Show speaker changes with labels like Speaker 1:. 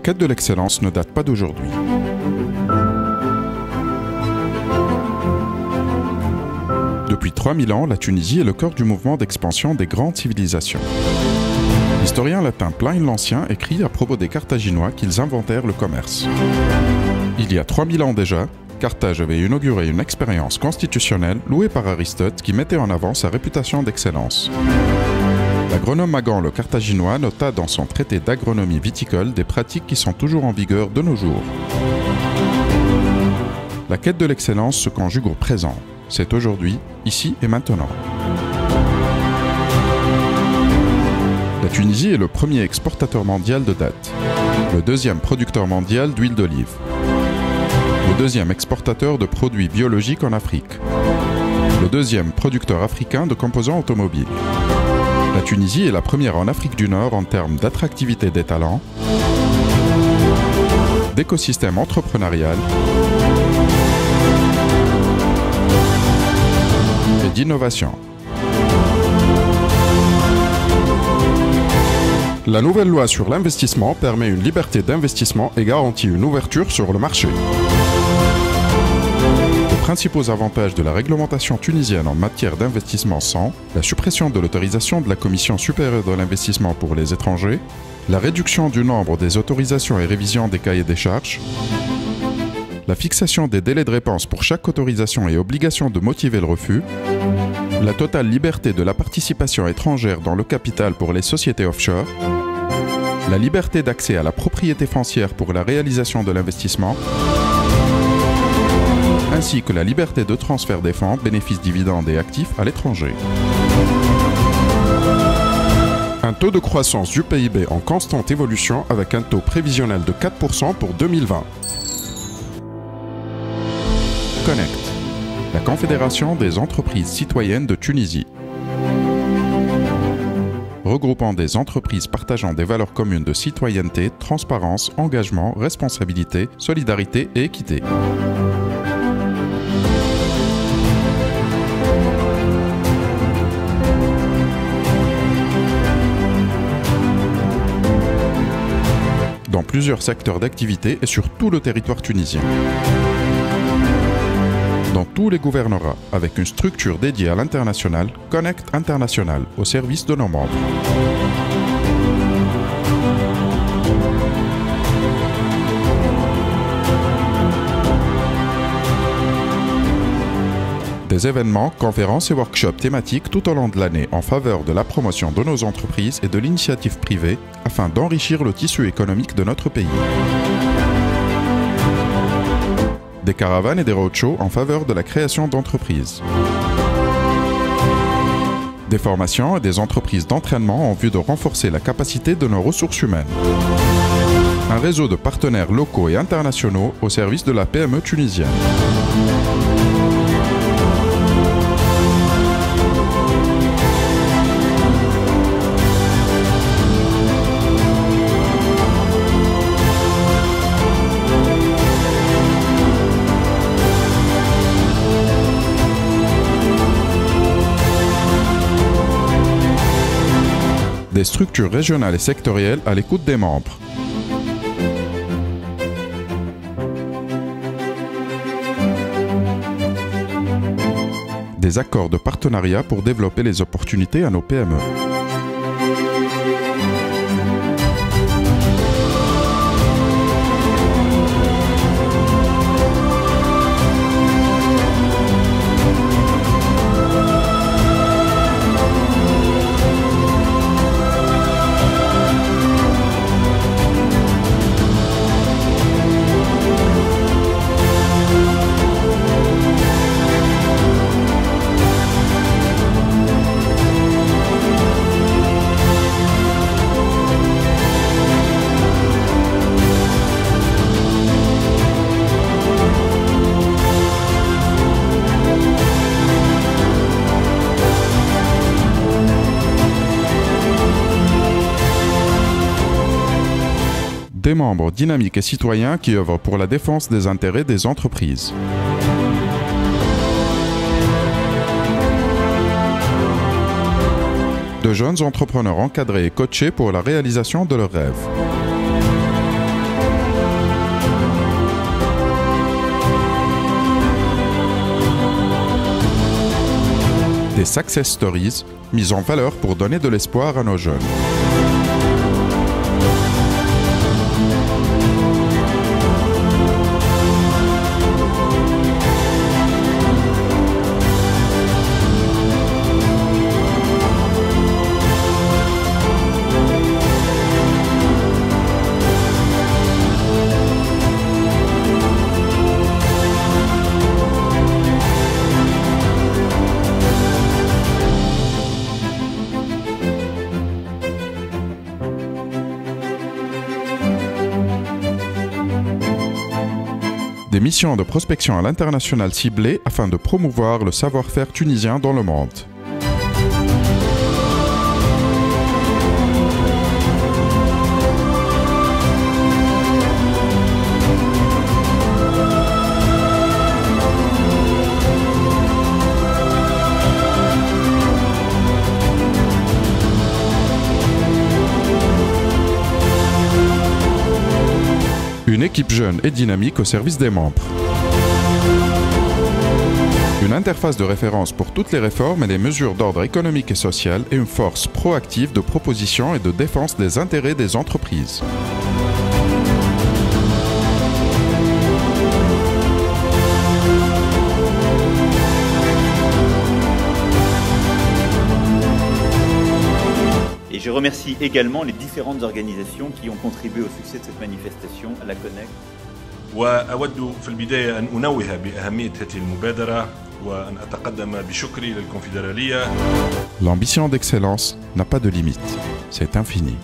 Speaker 1: quête de l'excellence ne date pas d'aujourd'hui. Depuis 3000 ans, la Tunisie est le cœur du mouvement d'expansion des grandes civilisations. L'historien latin Pline l'Ancien écrit à propos des Carthaginois qu'ils inventèrent le commerce. Il y a 3000 ans déjà, Carthage avait inauguré une expérience constitutionnelle louée par Aristote qui mettait en avant sa réputation d'excellence. L'agronome Magan le Carthaginois nota dans son traité d'agronomie viticole des pratiques qui sont toujours en vigueur de nos jours. La quête de l'excellence se conjugue au présent. C'est aujourd'hui, ici et maintenant. La Tunisie est le premier exportateur mondial de dattes, le deuxième producteur mondial d'huile d'olive, le deuxième exportateur de produits biologiques en Afrique, le deuxième producteur africain de composants automobiles. La Tunisie est la première en Afrique du Nord en termes d'attractivité des talents, d'écosystème entrepreneurial et d'innovation. La nouvelle loi sur l'investissement permet une liberté d'investissement et garantit une ouverture sur le marché. Les principaux avantages de la réglementation tunisienne en matière d'investissement sont la suppression de l'autorisation de la Commission supérieure de l'investissement pour les étrangers, la réduction du nombre des autorisations et révisions des cahiers des charges, la fixation des délais de réponse pour chaque autorisation et obligation de motiver le refus, la totale liberté de la participation étrangère dans le capital pour les sociétés offshore, la liberté d'accès à la propriété foncière pour la réalisation de l'investissement, ainsi que la liberté de transfert des fonds, bénéfices, dividendes et actifs à l'étranger. Un taux de croissance du PIB en constante évolution avec un taux prévisionnel de 4% pour 2020. Connect, la Confédération des entreprises citoyennes de Tunisie. Regroupant des entreprises partageant des valeurs communes de citoyenneté, transparence, engagement, responsabilité, solidarité et équité. Dans plusieurs secteurs d'activité et sur tout le territoire tunisien. Dans tous les gouvernorats, avec une structure dédiée à l'international, Connect International, au service de nos membres. Des événements, conférences et workshops thématiques tout au long de l'année en faveur de la promotion de nos entreprises et de l'initiative privée afin d'enrichir le tissu économique de notre pays. Des caravanes et des roadshows en faveur de la création d'entreprises. Des formations et des entreprises d'entraînement en vue de renforcer la capacité de nos ressources humaines. Un réseau de partenaires locaux et internationaux au service de la PME tunisienne. Des structures régionales et sectorielles à l'écoute des membres. Des accords de partenariat pour développer les opportunités à nos PME. Des membres dynamiques et citoyens qui œuvrent pour la défense des intérêts des entreprises. De jeunes entrepreneurs encadrés et coachés pour la réalisation de leurs rêves. Des success stories mises en valeur pour donner de l'espoir à nos jeunes. Des missions de prospection à l'international ciblées afin de promouvoir le savoir-faire tunisien dans le monde. Une équipe jeune et dynamique au service des membres. Une interface de référence pour toutes les réformes et les mesures d'ordre économique et social et une force proactive de proposition et de défense des intérêts des entreprises.
Speaker 2: Et je remercie également les différentes organisations qui ont contribué au succès de cette manifestation, à la Connect.
Speaker 3: وأود في البداية أن أنوه بأهمية هذه المبادرة وأن أتقدم بشكري للكونفدرالية.
Speaker 1: L'ambition d'excellence n'a pas de limite, c'est infini.